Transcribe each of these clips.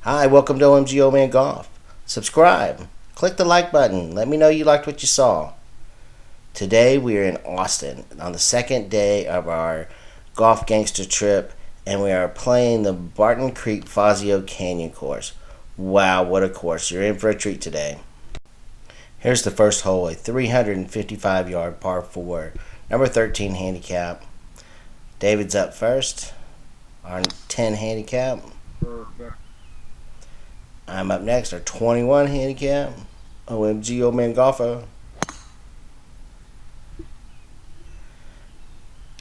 Hi, welcome to OMG Man Golf. Subscribe. Click the like button. Let me know you liked what you saw. Today we are in Austin on the second day of our Golf Gangster trip, and we are playing the Barton Creek Fazio Canyon course. Wow, what a course. You're in for a treat today. Here's the first hole, a 355-yard par 4, number 13 handicap. David's up first, our 10 handicap. I'm up next, our 21 handicap. OMG Old Man Golfer.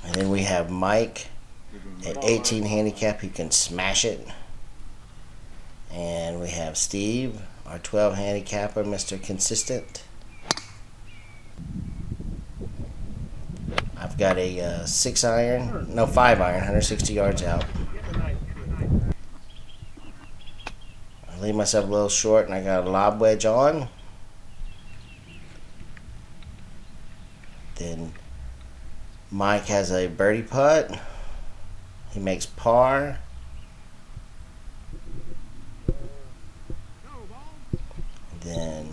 And then we have Mike at 18 handicap, who can smash it. And we have Steve, our 12 handicapper, Mr. Consistent. I've got a 5 iron, 160 yards out. I leave myself a little short, and I got a lob wedge on. Then Mike has a birdie putt. He makes par. Then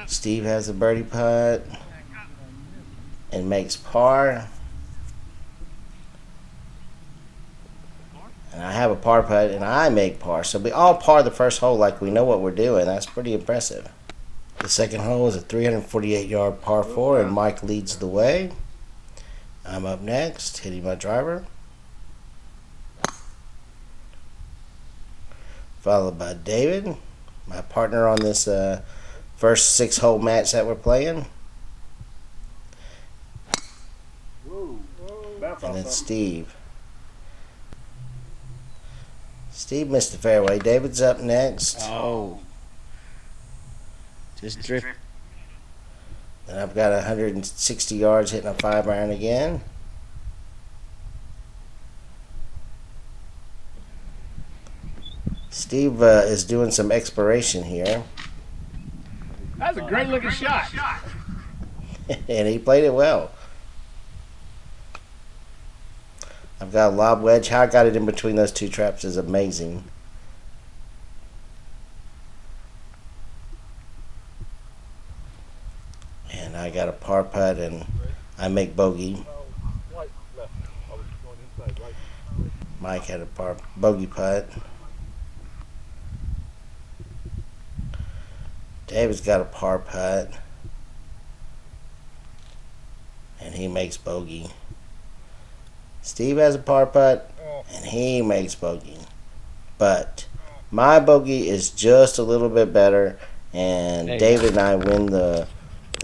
Steve has a birdie putt and makes par. And I have a par putt and I make par. So we all par the first hole like we know what we're doing. That's pretty impressive. The second hole is a 348-yard par 4, and Mike leads the way. I'm up next, hitting my driver. Followed by David, my partner on this first 6-hole match that we're playing. And then Steve. Steve missed the fairway. David's up next. Oh. Just drift. Then I've got 160 yards hitting a 5 iron again. Steve is doing some exploration here. That's a great looking shot. And he played it well. I've got a lob wedge. How I got it in between those two traps is amazing. And I got a par putt, and I make bogey. Mike had a bogey putt. David's got a par putt, and he makes bogey. Steve has a par putt, and he makes bogey. But my bogey is just a little bit better, and David and I win the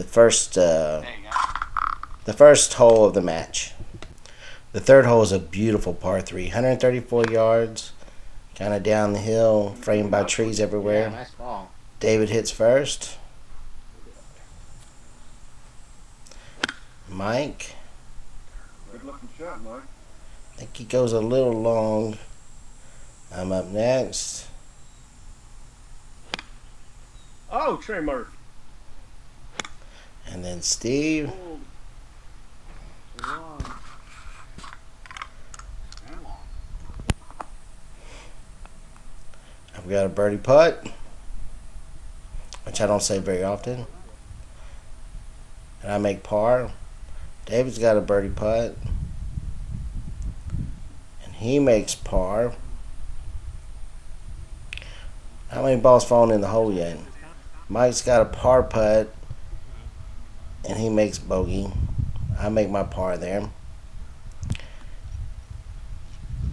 first hole of the match. The third hole is a beautiful par 3, 134 yards, kind of down the hill, framed by trees everywhere. Yeah, nice ball. David hits first. Mike. Good looking shot, Mike. I think he goes a little long. I'm up next. Oh, Trey Murphy. And then Steve. I've got a birdie putt, which I don't say very often. And I make par. David's got a birdie putt, and he makes par. How many balls falling in the hole yet? Mike's got a par putt, and he makes bogey. I make my par there.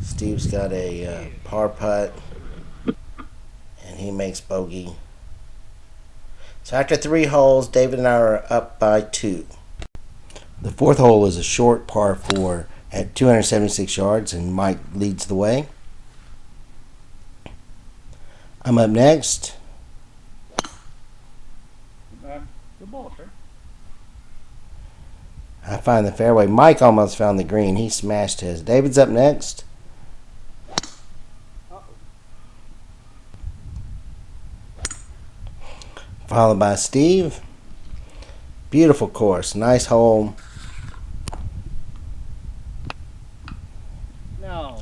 Steve's got a par putt, and he makes bogey. So after 3 holes, David and I are up by 2. The fourth hole is a short par 4 at 276 yards, and Mike leads the way. I'm up next. Good ball, Trey. I find the fairway. Mike almost found the green. He smashed his. David's up next. Followed by Steve. Beautiful course. Nice hole.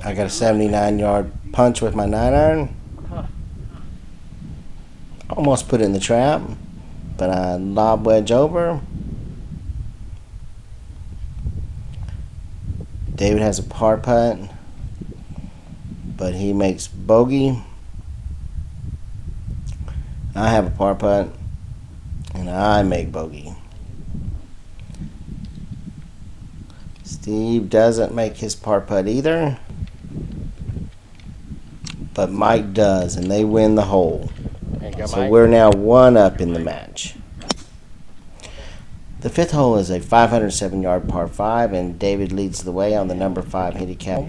I got a 79-yard punch with my 9-iron. Almost put it in the trap, but I lob wedge over. David has a par putt, but he makes bogey. I have a par putt, and I make bogey. Steve doesn't make his par putt either, but Mike does, and they win the hole. So we're now 1 up in the match. The 5th hole is a 507-yard par 5, and David leads the way on the number 5 handicap.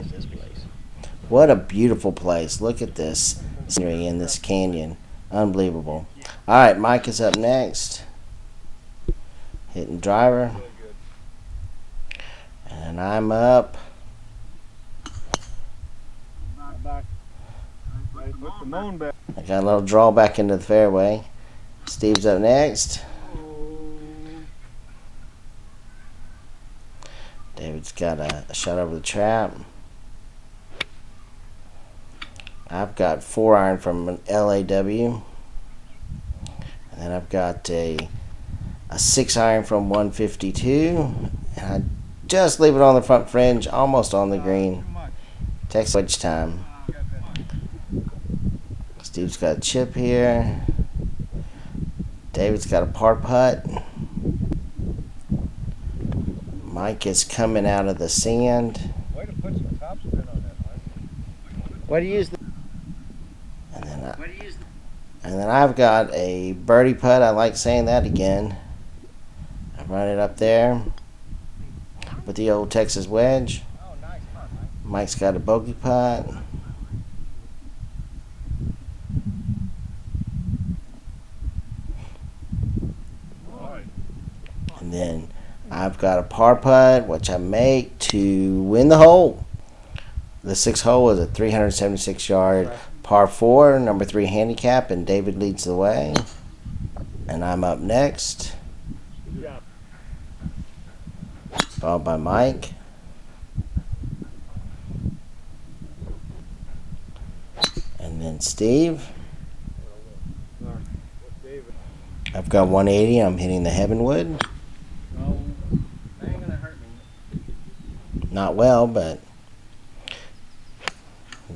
What a beautiful place. Look at this scenery in this canyon. Unbelievable. All right, Mike is up next. Hitting driver. And I'm up. I got a little draw back into the fairway. Steve's up next. David's got a shot over the trap. I've got 4-iron from an LAW. And then I've got a 6-iron from 152. And I just leave it on the front fringe, almost on the green. Text wedge time. Steve's got a chip here. David's got a par putt. Mike is coming out of the sand. Way to put some topspin on that, Mike. What do you use? And then I've got a birdie putt. I like saying that again. I run it up there with the old Texas wedge. Oh, nice. Mike's got a bogey putt. And then I've got a par putt, which I make to win the hole. The 6th hole is a 376-yard par 4, number 3 handicap, and David leads the way. And I'm up next. Followed by Mike. And then Steve. I've got 180. I'm hitting the Heavenwood. Not well, but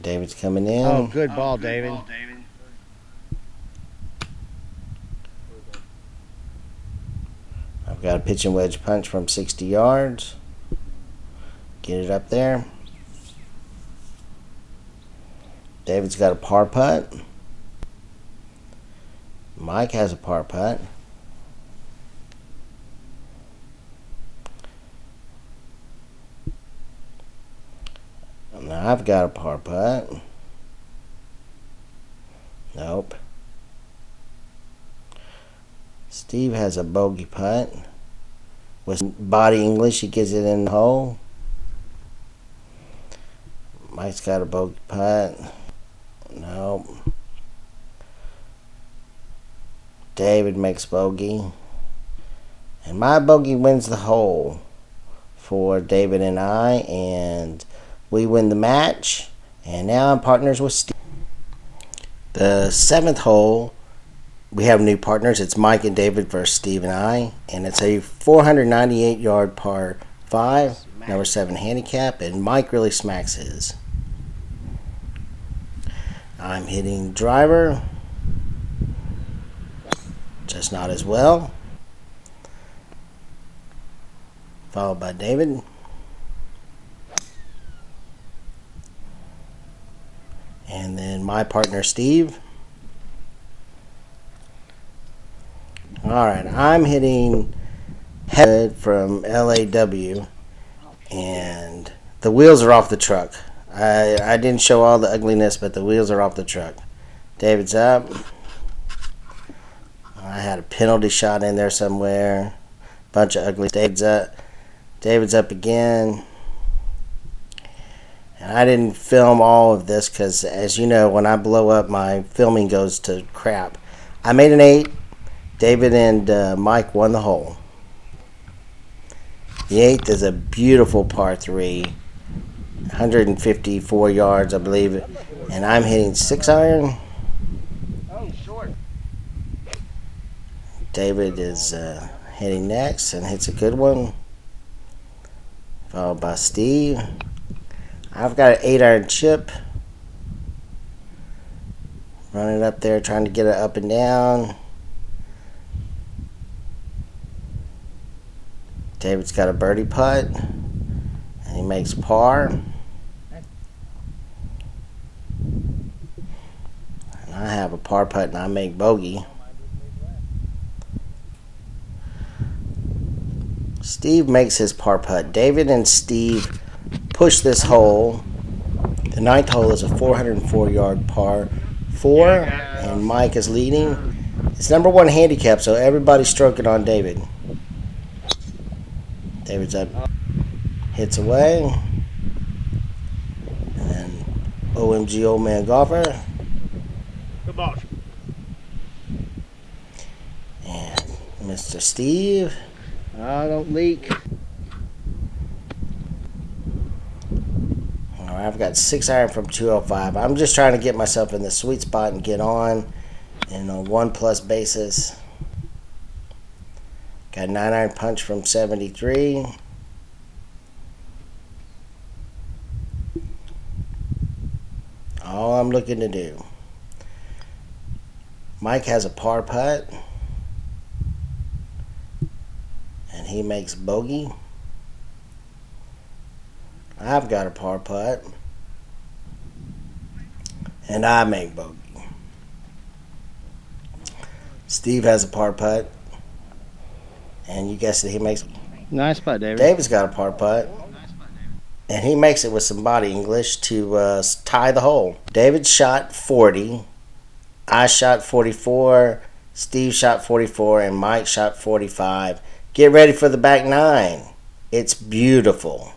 David's coming in. Oh, good ball, David. I've got a pitch and wedge punch from 60 yards. Get it up there. David's got a par putt. Mike has a par putt. Now I've got a par putt. Nope. Steve has a bogey putt. With body English, he gets it in the hole. Mike's got a bogey putt. Nope. David makes bogey. And my bogey wins the hole for David and I. And we win the match. And now I'm partners with Steve. The 7th hole, we have new partners. It's Mike and David versus Steve and I. And it's a 498-yard par 5, number 7 handicap. And Mike really smacks his. I'm hitting driver. Just not as well. Followed by David. And then my partner Steve. Alright, I'm hitting head from LAW. And the wheels are off the truck. I didn't show all the ugliness, but the wheels are off the truck. David's up. I had a penalty shot in there somewhere. Bunch of ugly. David's up. David's up again. And I didn't film all of this because, as you know, when I blow up, my filming goes to crap. I made an 8. David and Mike won the hole. The 8th is a beautiful par 3. 154 yards, I believe. And I'm hitting 6-iron. Oh, short. David is hitting next and hits a good one. Followed by Steve. I've got an 8-iron chip. Running up there, trying to get it up and down. David's got a birdie putt. And he makes par. And I have a par putt and I make bogey. Steve makes his par putt. David and Steve push this hole. The 9th hole is a 404-yard par 4, and Mike is leading. It's number 1 handicap, so everybody's stroking on David. David's up, hits away, and then OMG Old Man Golfer. Good ball. And Mr. Steve. Oh, don't leak. All right, I've got 6-iron from 205. I'm just trying to get myself in the sweet spot and get on in a 1+ basis. Got a 9-iron punch from 73. All I'm looking to do. Mike has a par putt. And he makes bogey. I've got a par putt. And I make bogey. Steve has a par putt. And you guessed it, he makes. Nice putt, David. David's got a par putt. And he makes it with some body English to tie the hole. David shot 40. I shot 44. Steve shot 44. And Mike shot 45. Get ready for the back 9. It's beautiful.